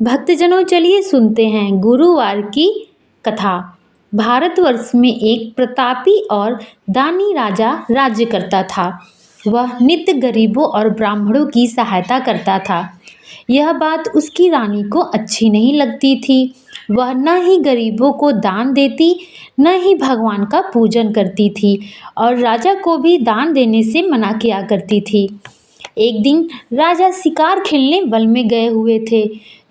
भक्तजनों, चलिए सुनते हैं गुरुवार की कथा। भारतवर्ष में एक प्रतापी और दानी राजा राज्य करता था। वह नित्य गरीबों और ब्राह्मणों की सहायता करता था। यह बात उसकी रानी को अच्छी नहीं लगती थी। वह न ही गरीबों को दान देती, न ही भगवान का पूजन करती थी और राजा को भी दान देने से मना किया करती थी। एक दिन राजा शिकार खेलने वन में गए हुए थे,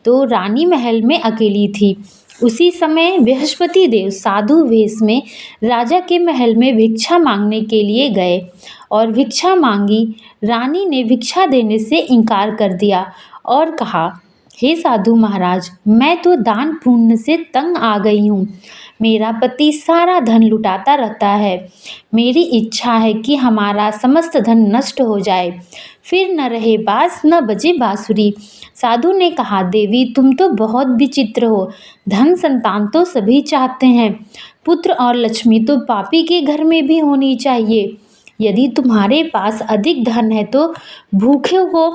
तो रानी महल में अकेली थी। उसी समय बृहस्पति देव साधु वेश में राजा के महल में भिक्षा मांगने के लिए गए और भिक्षा मांगी। रानी ने भिक्षा देने से इनकार कर दिया और कहा, हे साधु महाराज, मैं तो दान पुण्य से तंग आ गई हूँ। मेरा पति सारा धन लुटाता रहता है। मेरी इच्छा है कि हमारा समस्त धन नष्ट हो जाए, फिर न रहे बांस न बजे बांसुरी। साधु ने कहा, देवी तुम तो बहुत विचित्र हो। धन संतान तो सभी चाहते हैं, पुत्र और लक्ष्मी तो पापी के घर में भी होनी चाहिए। यदि तुम्हारे पास अधिक धन है तो भूखे को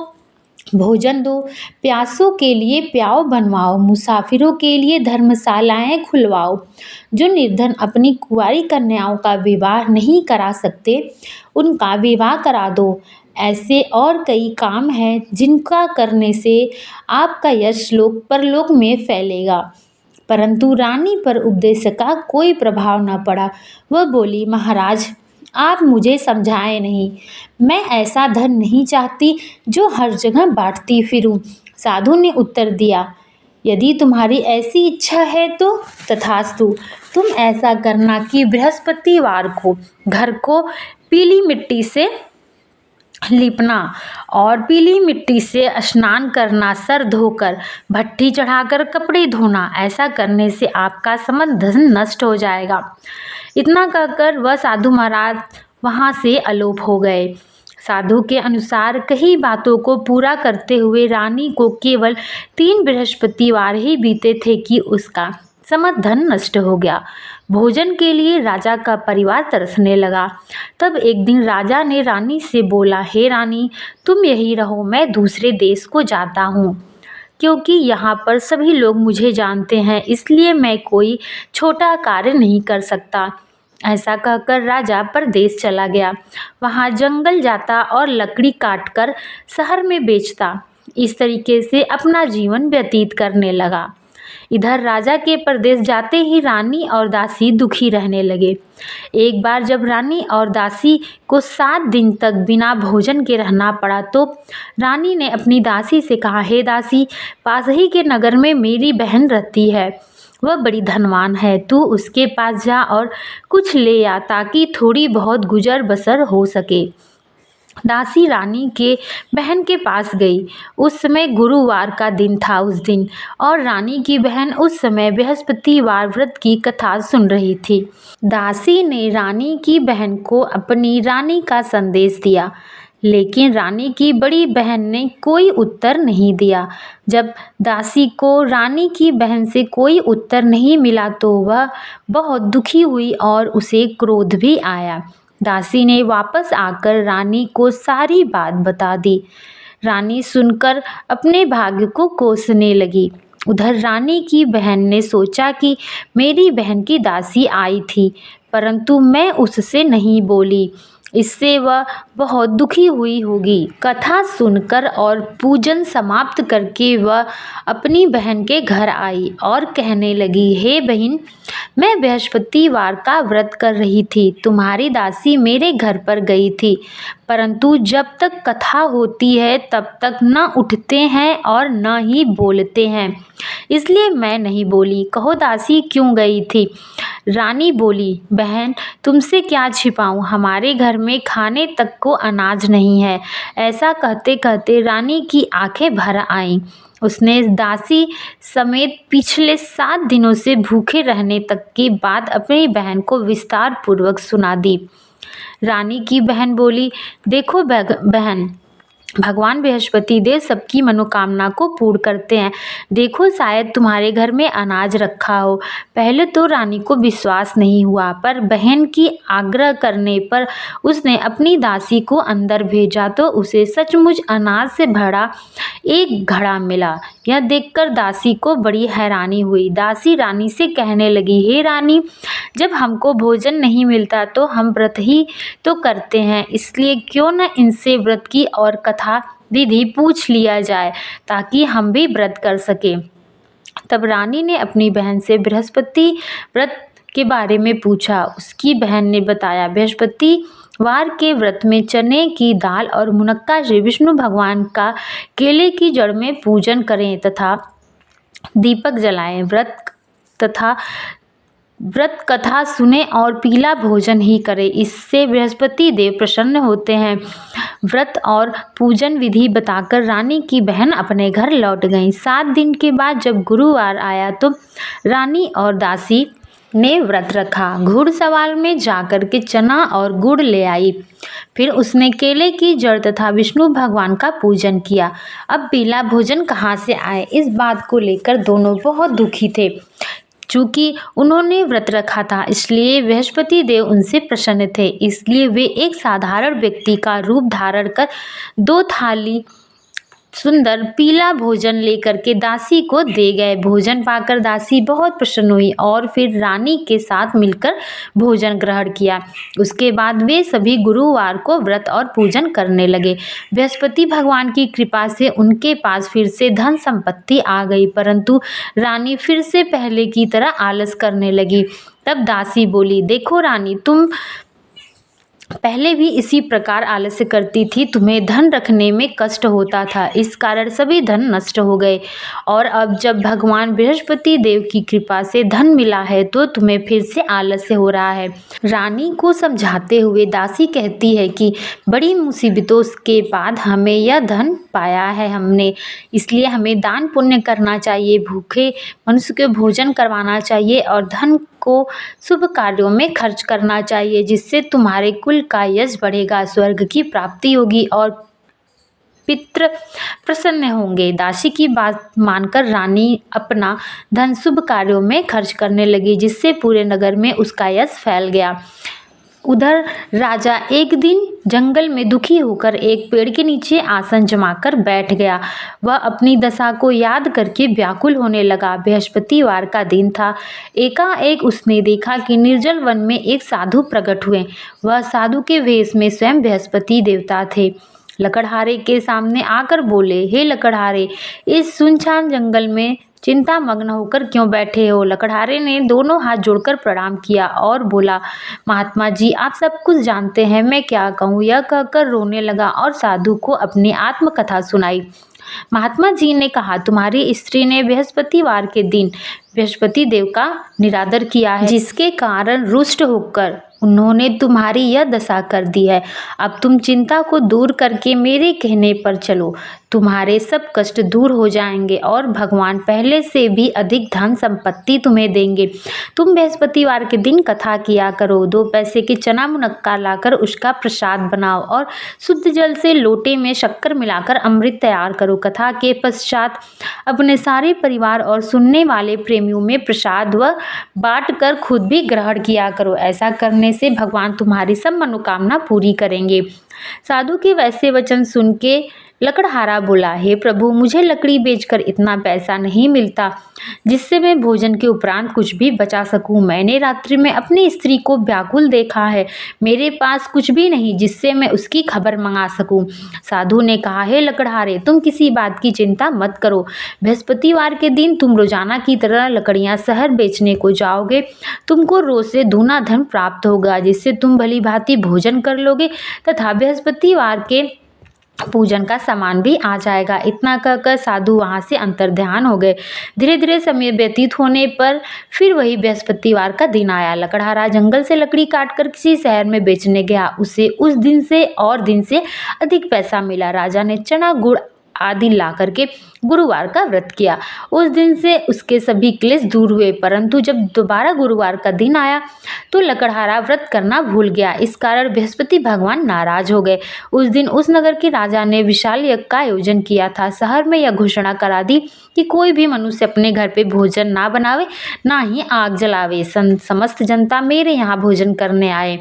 भोजन दो, प्यासों के लिए प्याऊ बनवाओ, मुसाफिरों के लिए धर्मशालाएं खुलवाओ। जो निर्धन अपनी कुंवारी कन्याओं का विवाह नहीं करा सकते, उनका विवाह करा दो। ऐसे और कई काम हैं जिनका करने से आपका यश लोक परलोक में फैलेगा। परंतु रानी पर उपदेश का कोई प्रभाव न पड़ा। वह बोली, महाराज आप मुझे समझाएं नहीं। मैं ऐसा धन नहीं चाहती जो हर जगह बांटती फिरूं। साधु ने उत्तर दिया, यदि तुम्हारी ऐसी इच्छा है तो तथास्तु। तुम ऐसा करना कि बृहस्पतिवार को घर को पीली मिट्टी से लिपना और पीली मिट्टी से स्नान करना, सर धोकर भट्टी चढ़ाकर कपड़े धोना। ऐसा करने से आपका समस्त धन नष्ट हो जाएगा। इतना कहकर वह साधु महाराज वहाँ से अलोप हो गए। साधु के अनुसार कई बातों को पूरा करते हुए रानी को केवल 3 बृहस्पतिवार ही बीते थे कि उसका समस्त धन नष्ट हो गया। भोजन के लिए राजा का परिवार तरसने लगा। तब एक दिन राजा ने रानी से बोला, हे रानी तुम यहीं रहो, मैं दूसरे देश को जाता हूँ, क्योंकि यहाँ पर सभी लोग मुझे जानते हैं, इसलिए मैं कोई छोटा कार्य नहीं कर सकता। ऐसा कहकर राजा परदेश चला गया। वहाँ जंगल जाता और लकड़ी काटकर शहर में बेचता। इस तरीके से अपना जीवन व्यतीत करने लगा। इधर राजा के परदेश जाते ही रानी और दासी दुखी रहने लगे। एक बार जब रानी और दासी को 7 दिन तक बिना भोजन के रहना पड़ा, तो रानी ने अपनी दासी से कहा, हे दासी, पास ही के नगर में मेरी बहन रहती है। वह बड़ी धनवान है, तू उसके पास जा और कुछ ले आ ताकि थोड़ी बहुत गुजर बसर हो सके। दासी रानी के बहन के पास गई। उस समय गुरुवार का दिन था उस दिन, और रानी की बहन उस समय बृहस्पतिवार व्रत की कथा सुन रही थी। दासी ने रानी की बहन को अपनी रानी का संदेश दिया, लेकिन रानी की बड़ी बहन ने कोई उत्तर नहीं दिया। जब दासी को रानी की बहन से कोई उत्तर नहीं मिला तो वह बहुत दुखी हुई और उसे क्रोध भी आया। दासी ने वापस आकर रानी को सारी बात बता दी। रानी सुनकर अपने भाग्य को कोसने लगी। उधर रानी की बहन ने सोचा कि मेरी बहन की दासी आई थी, परंतु मैं उससे नहीं बोली, इससे वह बहुत दुखी हुई होगी। कथा सुनकर और पूजन समाप्त करके वह अपनी बहन के घर आई और कहने लगी, हे बहन, मैं बृहस्पतिवार का व्रत कर रही थी। तुम्हारी दासी मेरे घर पर गई थी, परंतु जब तक कथा होती है तब तक न उठते हैं और न ही बोलते हैं, इसलिए मैं नहीं बोली। कहो दासी क्यों गई थी? रानी बोली, बहन तुमसे क्या छिपाऊं, हमारे घर में खाने तक को अनाज नहीं है। ऐसा कहते कहते रानी की आंखें भर आईं। उसने दासी समेत पिछले 7 दिनों से भूखे रहने तक की बात अपनी बहन को विस्तार पूर्वक सुना दी। रानी की बहन बोली, देखो बहन, भगवान बृहस्पति देव सबकी मनोकामना को पूर्ण करते हैं। देखो शायद तुम्हारे घर में अनाज रखा हो। पहले तो रानी को विश्वास नहीं हुआ, पर बहन की आग्रह करने पर उसने अपनी दासी को अंदर भेजा तो उसे सचमुच अनाज से भरा एक घड़ा मिला। यह देखकर दासी को बड़ी हैरानी हुई। दासी रानी से कहने लगी, हे रानी, जब हमको भोजन नहीं मिलता तो हम व्रत ही तो करते हैं, इसलिए क्यों न इनसे व्रत की और कथा विधि पूछ लिया जाए ताकि हम भी व्रत कर सकें। तब रानी ने अपनी बहन से बृहस्पति व्रत के बारे में पूछा। उसकी बहन ने बताया, बृहस्पतिवार के व्रत में चने की दाल और मुनक्का से विष्णु भगवान का केले की जड़ में पूजन करें तथा दीपक जलाएं। व्रत कथा सुने और पीला भोजन ही करें, इससे बृहस्पति देव प्रसन्न होते हैं। व्रत और पूजन विधि बताकर रानी की बहन अपने घर लौट गई। 7 दिन के बाद जब गुरुवार आया तो रानी और दासी ने व्रत रखा। घुड़सवार में जाकर के चना और गुड़ ले आई। फिर उसने केले की जड़ तथा विष्णु भगवान का पूजन किया। अब पीला भोजन कहाँ से आए, इस बात को लेकर दोनों बहुत दुखी थे। चूँकि उन्होंने व्रत रखा था इसलिए बृहस्पति देव उनसे प्रसन्न थे, इसलिए वे एक साधारण व्यक्ति का रूप धारण कर 2 थाली सुंदर पीला भोजन लेकर के दासी को दे गए। भोजन पाकर दासी बहुत प्रसन्न हुई और फिर रानी के साथ मिलकर भोजन ग्रहण किया। उसके बाद वे सभी गुरुवार को व्रत और पूजन करने लगे। बृहस्पति भगवान की कृपा से उनके पास फिर से धन संपत्ति आ गई, परंतु रानी फिर से पहले की तरह आलस करने लगी। तब दासी बोली, देखो रानी, तुम पहले भी इसी प्रकार आलस्य करती थी। तुम्हें धन रखने में कष्ट होता था, इस कारण सभी धन नष्ट हो गए, और अब जब भगवान बृहस्पति देव की कृपा से धन मिला है तो तुम्हें फिर से आलस्य हो रहा है। रानी को समझाते हुए दासी कहती है कि बड़ी मुसीबतों के बाद हमें यह धन पाया है हमने, इसलिए हमें दान पुण्य करना चाहिए, भूखे मनुष्य को भोजन करवाना चाहिए और धन को शुभ कार्यों में खर्च करना चाहिए, जिससे तुम्हारे कुल का यश बढ़ेगा, स्वर्ग की प्राप्ति होगी और पितृ प्रसन्न होंगे। दासी की बात मानकर रानी अपना धन शुभ कार्यों में खर्च करने लगी, जिससे पूरे नगर में उसका यश फैल गया। उधर राजा एक दिन जंगल में दुखी होकर एक पेड़ के नीचे आसन जमाकर बैठ गया। वह अपनी दशा को याद करके व्याकुल होने लगा। बृहस्पतिवार का दिन था। एकाएक उसने देखा कि निर्जल वन में एक साधु प्रकट हुए। वह साधु के वेश में स्वयं बृहस्पति देवता थे। लकड़हारे के सामने आकर बोले, हे लकड़हारे, इस सुनसान जंगल में चिंता मग्न होकर क्यों बैठे हो? लकड़हारे ने दोनों हाथ जोड़कर प्रणाम किया और बोला, महात्मा जी, आप सब कुछ जानते हैं, मैं क्या कहूँ। यह कहकर रोने लगा और साधु को अपनी आत्मकथा सुनाई। महात्मा जी ने कहा, तुम्हारी स्त्री ने बृहस्पतिवार के दिन बृहस्पति देव का निरादर किया है, जिसके कारण रुष्ट होकर उन्होंने तुम्हारी यह दशा कर दी है। अब तुम चिंता को दूर करके मेरे कहने पर चलो, तुम्हारे सब कष्ट दूर हो जाएंगे और भगवान पहले से भी अधिक धन संपत्ति तुम्हें देंगे। तुम बृहस्पतिवार के दिन कथा किया करो। 2 पैसे के चना मुनक्का लाकर उसका प्रसाद बनाओ और शुद्ध जल से लोटे में शक्कर मिलाकर अमृत तैयार करो। कथा के पश्चात अपने सारे परिवार और सुनने वाले प्रेमियों में प्रसाद व बांट कर खुद भी ग्रहण किया करो। ऐसा करने से भगवान तुम्हारी सब मनोकामना पूरी करेंगे। साधु के वैसे वचन सुन के लकड़हारा बोला, हे प्रभु, मुझे लकड़ी बेचकर इतना पैसा नहीं मिलता जिससे मैं भोजन के उपरांत कुछ भी बचा सकूं। मैंने रात्रि में अपनी स्त्री को व्याकुल देखा है। मेरे पास कुछ भी नहीं जिससे मैं उसकी खबर मंगा सकूं। साधु ने कहा, हे लकड़हारे, तुम किसी बात की चिंता मत करो। बृहस्पतिवार के दिन तुम रोजाना की तरह लकड़ियां शहर बेचने को जाओगे। तुमको रोज से दूना धन प्राप्त होगा, जिससे तुम भली भांति भोजन कर लोगे तथा बृहस्पतिवार के पूजन का सामान भी आ जाएगा। इतना कहकर साधु वहां से अंतर्ध्यान हो गए। धीरे धीरे समय व्यतीत होने पर फिर वही बृहस्पतिवार का दिन आया। लकड़हारा जंगल से लकड़ी काटकर किसी शहर में बेचने गया। उसे उस दिन से और दिन से अधिक पैसा मिला। राजा ने चना गुड़ आदि ला करके गुरुवार का व्रत किया। उस दिन से उसके सभी क्लेश दूर हुए, परंतु जब दोबारा गुरुवार का दिन आया तो लकड़हारा व्रत करना भूल गया। इस कारण बृहस्पति भगवान नाराज हो गए। उस दिन उस नगर के राजा ने विशाल यज्ञ का आयोजन किया था। शहर में यह घोषणा करा दी कि कोई भी मनुष्य अपने घर पे भोजन ना बनावे, ना ही आग जलावे। समस्त जनता मेरे यहाँ भोजन करने आए।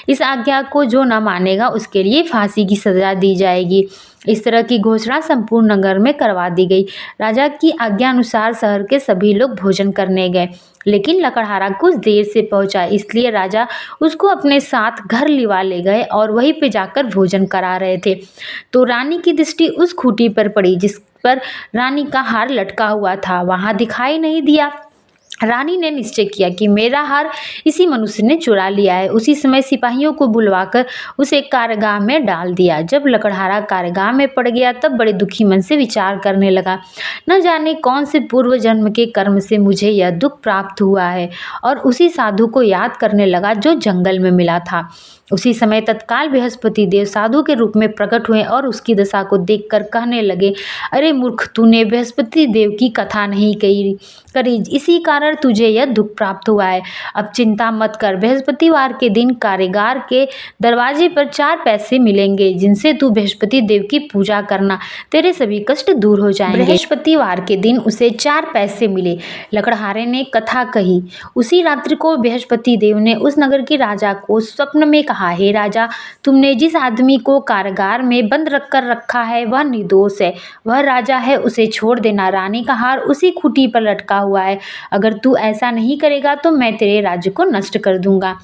इस आज्ञा को जो न मानेगा उसके लिए फांसी की सजा दी जाएगी। इस तरह की घोषणा संपूर्ण नगर में करवा दी गई। राजा की आज्ञा अनुसार शहर के सभी लोग भोजन करने गए, लेकिन लकड़हारा कुछ देर से पहुंचा, इसलिए राजा उसको अपने साथ घर लिवा ले गए और वहीं पे जाकर भोजन करा रहे थे तो रानी की दृष्टि उस खूंटी पर पड़ी जिस पर रानी का हार लटका हुआ था। वहां दिखाई नहीं दिया। रानी ने निश्चय किया कि मेरा हार इसी मनुष्य ने चुरा लिया है। उसी समय सिपाहियों को बुलवाकर उसे कारागाह में डाल दिया। जब लकड़हारा कारागाह में पड़ गया तब बड़े दुखी मन से विचार करने लगा, न जाने कौन से पूर्व जन्म के कर्म से मुझे यह दुख प्राप्त हुआ है, और उसी साधु को याद करने लगा जो जंगल में मिला था। उसी समय तत्काल बृहस्पति देव साधु के रूप में प्रकट हुए और उसकी दशा को देखकर कहने लगे, अरे मूर्ख, तूने बृहस्पति देव की कथा नहीं करी, इसी कारण तुझे यह दुख प्राप्त हुआ है। अब चिंता मत कर, बृहस्पतिवार के दिन कारागार के दरवाजे पर 4 पैसे मिलेंगे, जिनसे तू बृहस्पति देव की पूजा करना, तेरे सभी कष्ट दूर हो जाएंगे। बृहस्पतिवार के दिन उसे 4 पैसे मिले। लकड़हारे ने कथा कही। उसी रात्रि को बृहस्पति देव ने उस नगर के राजा को स्वप्न में कहा, हे राजा, तुमने जिस आदमी को कारागार में बंद रखा है वह निर्दोष है, वह राजा है, उसे छोड़ देना। रानी का हार उसी खूंटी पर लटका हुआ है। अगर तू ऐसा नहीं करेगा तो मैं तेरे राज्य को नष्ट कर दूंगा।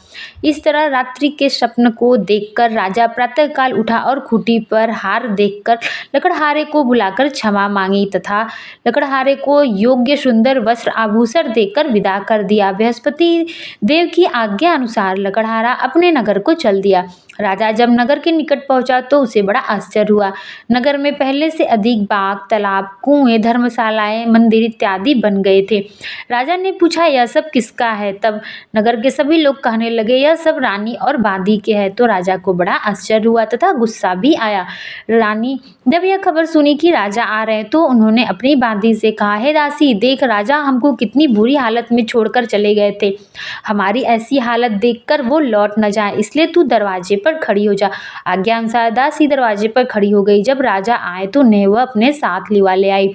इस तरह रात्रि के स्वप्न को देखकर राजा प्रातःकाल उठा और खूंटी पर हार देखकर लकड़हारे को बुलाकर क्षमा मांगी तथा लकड़हारे को योग्य सुंदर वस्त्र आभूषण देकर विदा कर दिया। बृहस्पति देव की आज्ञा अनुसार लकड़हारा अपने नगर को चल दिया। राजा जब नगर के निकट पहुंचा तो उसे बड़ा आश्चर्य हुआ। नगर में पहले से अधिक बाग, तालाब, कुएं, धर्मशालाएं, मंदिर इत्यादि बन गए थे। राजा ने पूछा, यह सब किसका है? तब नगर के सभी लोग कहने लगे, यह सब रानी और बांदी के है। तो राजा को बड़ा आश्चर्य हुआ तथा गुस्सा भी आया। रानी जब यह खबर सुनी कि राजा आ रहे तो उन्होंने अपनी बांदी से कहा, हे दासी, देख, राजा हमको कितनी बुरी हालत में छोड़कर चले गए थे। हमारी ऐसी हालत देखकर वो लौट न जाए, इसलिए तू दरवाजे पर खड़ी हो जा। आज्ञा अनुसार दासी दरवाजे पर खड़ी हो गई। जब राजा आए तो उन्हें वह अपने साथ लिवा ले आई।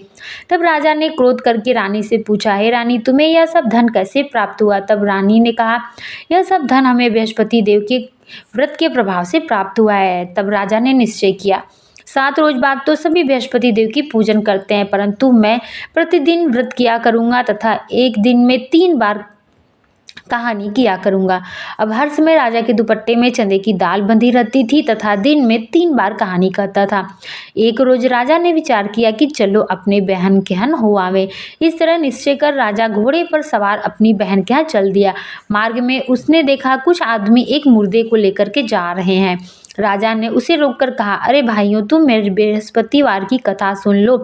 तब राजा ने क्रोध करके रानी से पूछा, हे रानी, तुम्हें यह सब धन कैसे प्राप्त हुआ? तब रानी ने कहा, यह सब धन हमें बृहस्पति देव के व्रत के प्रभाव से प्राप्त हुआ है। तब राजा ने निश्चय किया, 7 रोज बाद तो सभी बृहस्पति देव की पूजन करते हैं, परंतु मैं प्रतिदिन व्रत किया करूंगा तथा एक दिन में 3 बार कहानी किया करूंगा। अब हर समय राजा के दुपट्टे में चंदे की दाल बंधी रहती थी तथा दिन में 3 बार कहानी कहता था। एक रोज राजा ने विचार किया कि चलो अपने बहन के यहाँ हो आवे। इस तरह निश्चय कर राजा घोड़े पर सवार अपनी बहन के यहाँ चल दिया। मार्ग में उसने देखा कुछ आदमी एक मुर्दे को लेकर के जा रहे हैं। राजा ने उसे रोककर कहा, अरे भाइयों, तुम मेरे बृहस्पतिवार की कथा सुन लो।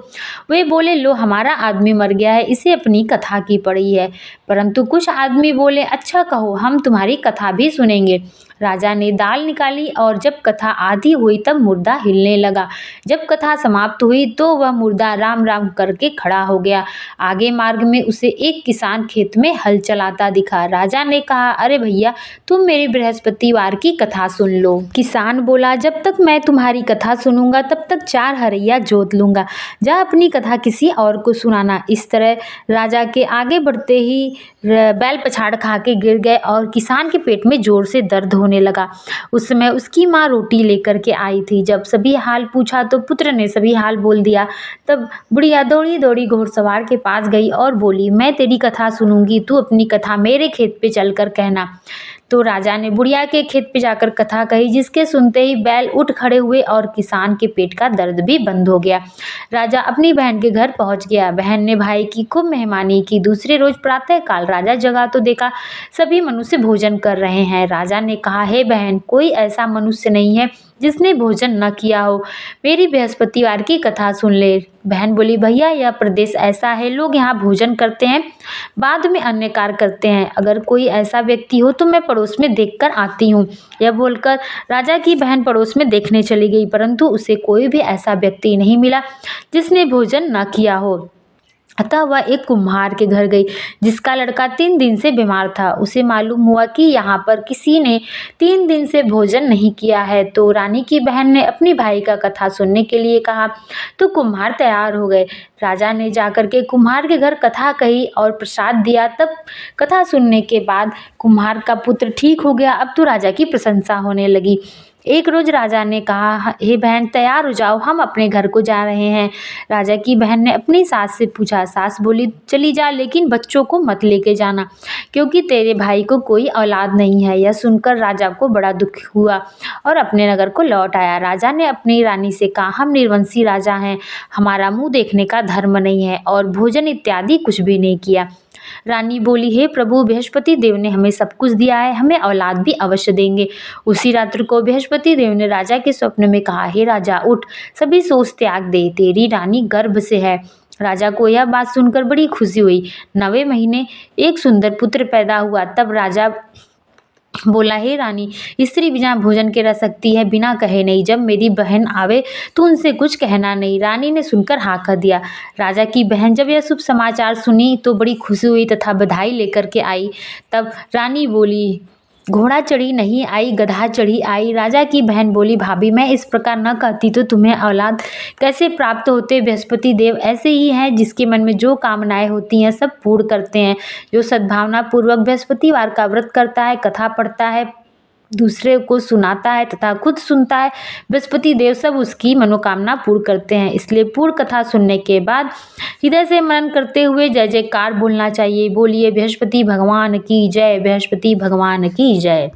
वे बोले, लो, हमारा आदमी मर गया है, इसे अपनी कथा की पड़ी है। परंतु कुछ आदमी बोले, अच्छा कहो, हम तुम्हारी कथा भी सुनेंगे। राजा ने दाल निकाली और जब कथा आधी हुई तब मुर्दा हिलने लगा। जब कथा समाप्त हुई तो वह मुर्दा राम राम करके खड़ा हो गया। आगे मार्ग में उसे एक किसान खेत में हल चलाता दिखा। राजा ने कहा, अरे भैया, तुम मेरी बृहस्पतिवार की कथा सुन लो। किसान बोला, जब तक मैं तुम्हारी कथा सुनूंगा तब तक 4 हरैया जोत लूंगा। जा अपनी कथा किसी और को सुनाना। इस तरह राजा के आगे बढ़ते ही बैल पछाड़ खा के गिर गए और किसान के पेट में जोर से दर्द होने लगा। उस समय उसकी माँ रोटी लेकर के आई थी। जब सभी हाल पूछा तो पुत्र ने सभी हाल बोल दिया। तब बुढ़िया दौड़ी दौड़ी घोड़सवार के पास गई और बोली, मैं तेरी कथा सुनूंगी, तू अपनी कथा मेरे खेत पे चलकर कहना। तो राजा ने बुढ़िया के खेत पे जाकर कथा कही, जिसके सुनते ही बैल उठ खड़े हुए और किसान के पेट का दर्द भी बंद हो गया। राजा अपनी बहन के घर पहुंच गया। बहन ने भाई की खूब मेहमानी की। दूसरे रोज प्रातःकाल राजा जगा तो देखा सभी मनुष्य भोजन कर रहे हैं। राजा ने कहा, हे बहन, कोई ऐसा मनुष्य नहीं है जिसने भोजन न किया हो, मेरी बृहस्पतिवार की कथा सुन ले। बहन बोली, भैया यह प्रदेश ऐसा है, लोग यहाँ भोजन करते हैं, बाद में अन्य कार्य करते हैं। अगर कोई ऐसा व्यक्ति हो तो मैं पड़ोस में देखकर आती हूँ। यह बोलकर राजा की बहन पड़ोस में देखने चली गई, परंतु उसे कोई भी ऐसा व्यक्ति नहीं मिला जिसने भोजन न किया हो। अतः वह एक कुम्हार के घर गई जिसका लड़का 3 दिन से बीमार था। उसे मालूम हुआ कि यहाँ पर किसी ने 3 दिन से भोजन नहीं किया है, तो रानी की बहन ने अपनी भाई का कथा सुनने के लिए कहा, तो कुम्हार तैयार हो गए। राजा ने जाकर के कुम्हार के घर कथा कही और प्रसाद दिया। तब कथा सुनने के बाद कुम्हार का पुत्र ठीक हो गया। अब तो राजा की प्रशंसा होने लगी। एक रोज राजा ने कहा, हे बहन तैयार हो जाओ, हम अपने घर को जा रहे हैं। राजा की बहन ने अपनी सास से पूछा। सास बोली, चली जा, लेकिन बच्चों को मत लेके जाना, क्योंकि तेरे भाई को कोई औलाद नहीं है। यह सुनकर राजा को बड़ा दुख हुआ और अपने नगर को लौट आया। राजा ने अपनी रानी से कहा, हम निर्वंशी राजा हैं, हमारा मुंह देखने का धर्म नहीं है और भोजन इत्यादि कुछ भी नहीं किया। रानी बोली, हे प्रभु, बृहस्पति देव ने हमें सब कुछ दिया है, हमें औलाद भी अवश्य देंगे। उसी रात्रि को बृहस्पति देव ने राजा के स्वप्न में कहा, हे राजा उठ, सभी सोच त्याग दे, तेरी रानी गर्भ से है। राजा को यह बात सुनकर बड़ी खुशी हुई। 9वें महीने एक सुंदर पुत्र पैदा हुआ। तब राजा बोला, हे रानी, स्त्री बिना भोजन के रह सकती है, बिना कहे नहीं। जब मेरी बहन आवे तो उनसे कुछ कहना नहीं। रानी ने सुनकर हाँ कह दिया। राजा की बहन जब यह शुभ समाचार सुनी तो बड़ी खुशी हुई तथा बधाई लेकर के आई। तब रानी बोली, घोड़ा चढ़ी नहीं आई, गधा चढ़ी आई। राजा की बहन बोली, भाभी मैं इस प्रकार न कहती तो तुम्हें औलाद कैसे प्राप्त होते। बृहस्पति देव ऐसे ही हैं, जिसके मन में जो कामनाएं होती हैं सब पूर्ण करते हैं। जो सद्भावना पूर्वक बृहस्पतिवार का व्रत करता है, कथा पढ़ता है, दूसरे को सुनाता है तथा खुद सुनता है, बृहस्पति देव सब उसकी मनोकामना पूर्ण करते हैं। इसलिए पूर्ण कथा सुनने के बाद हृदय से मनन करते हुए जय जयकार बोलना चाहिए। बोलिए बृहस्पति भगवान की जय, बृहस्पति भगवान की जय।